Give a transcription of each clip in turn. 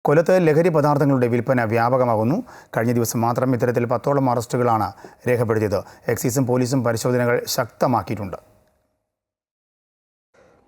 കൊല്ലത്ത് ലഹരി പദാർത്ഥങ്ങളുടെ വിൽപ്പന വ്യാപകമാകുന്നു. കഴിഞ്ഞ ദിവസം മാത്രം ഇത്തരത്തിൽ 10ഓളം അറസ്റ്റുകളാണ് രേഖപ്പെടുത്തിയത്. എക്സൈസും പോലീസും പരിശോധനകൾ ശക്തമാക്കിയിട്ടുണ്ട്.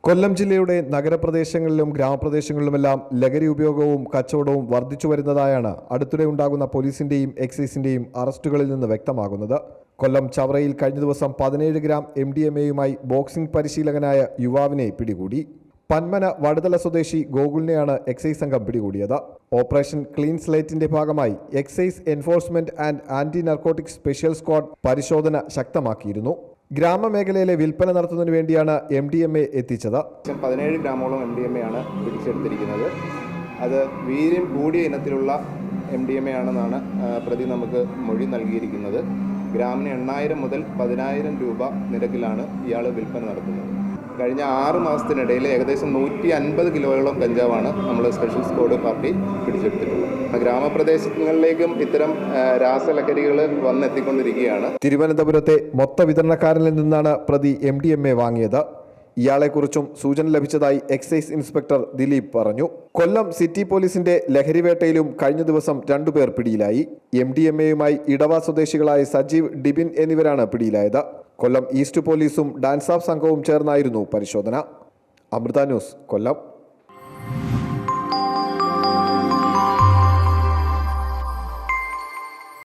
കൊല്ലം ജില്ലയുടെ നഗരപ്രദേശങ്ങളിലും ഗ്രാമപ്രദേശങ്ങളിലുമെല്ലാം ലഹരി ഉപയോഗവും കച്ചവടവും വർദ്ധിച്ചു വരുന്നതായാണ് അടുത്തിടെ ഉണ്ടാകുന്ന പോലീസിന്റെയും എക്സൈസിന്റെയും അറസ്റ്റുകളിൽ നിന്ന് വ്യക്തമാകുന്നത്. കൊല്ലം ചവറയിൽ കഴിഞ്ഞ ദിവസം 17 ഗ്രാം MDMA-യുമായി ബോക്സിംഗ് പരിശീലകനായ യുവാവിനെ പിടികൂടി. പന്മന വടുതല സ്വദേശി ഗോകുലിനെയാണ് എക്സൈസ് സംഘം പിടികൂടിയത്. ഓപ്പറേഷൻ ക്ലീൻ സ്ലേറ്റിന്റെ ഭാഗമായി excise enforcement and anti narcotic special squad പരിശോധന ശക്തമാക്കിയിരുന്നു. ഗ്രാമമേഖലയിലെ വിൽപ്പന നടത്തുന്നതിന് വേണ്ടിയാണ് MDMA എത്തിച്ചത്. 17 ഗ്രാമോളം MDMA ആണ് പിടിച്ചെടുത്തിരിക്കുന്നത്. അത് വീര്യം കൂടിയ ഇനത്തിലുള്ള MDMA ആണെന്നാണ് പ്രതി നമുക്ക് മൊഴി നൽകിയിരിക്കുന്നത്. ഗ്രാമിന് 8,000 മുതൽ 10,000 രൂപ നിരക്കിലാണ് ഇയാൾ വിൽപ്പന നടത്തുന്നത്. കഴിഞ്ഞ 6 മാസത്തിനിടയിൽ ഏകദേശം 150 കിലോയോളം കഞ്ചാവാണ് നമ്മൾ സ്പെഷ്യൽ സ്ക്വാഡ് പാർട്ടി പിടിച്ചെടുത്തിട്ടുള്ളത്. ഗ്രാമപ്രദേശങ്ങളിലേക്കും ഇത്തരം രാസലഹരികൾ വന്നെത്തിക്കൊണ്ടിരിക്കുകയാണ്. തിരുവനന്തപുരത്തെ മൊത്ത വിതരണക്കാരനിൽ നിന്നാണ് പ്രതി MDMA വാങ്ങിയത്. ഇയാളെക്കുറിച്ചും സൂചന ലഭിച്ചതായി എക്സൈസ് ഇൻസ്പെക്ടർ ദിലീപ് പറഞ്ഞു. കൊല്ലം സിറ്റി പോലീസിന്റെ ലഹരിവേട്ടയിലും കഴിഞ്ഞ ദിവസം 2 പേർ പിടിയിലായി. MDMA-യുമായി ഇടവ സ്വദേശികളായ സജീവ്, ഡിബിൻ എന്നിവരാണ് പിടിയിലായത്. കൊല്ലം ഈസ്റ്റ് പോലീസും ഡാൻസ് ഓഫ് സംഘവും ചേർന്നായിരുന്നു പരിശോധന. അമൃത ന്യൂസ്, കൊല്ലം.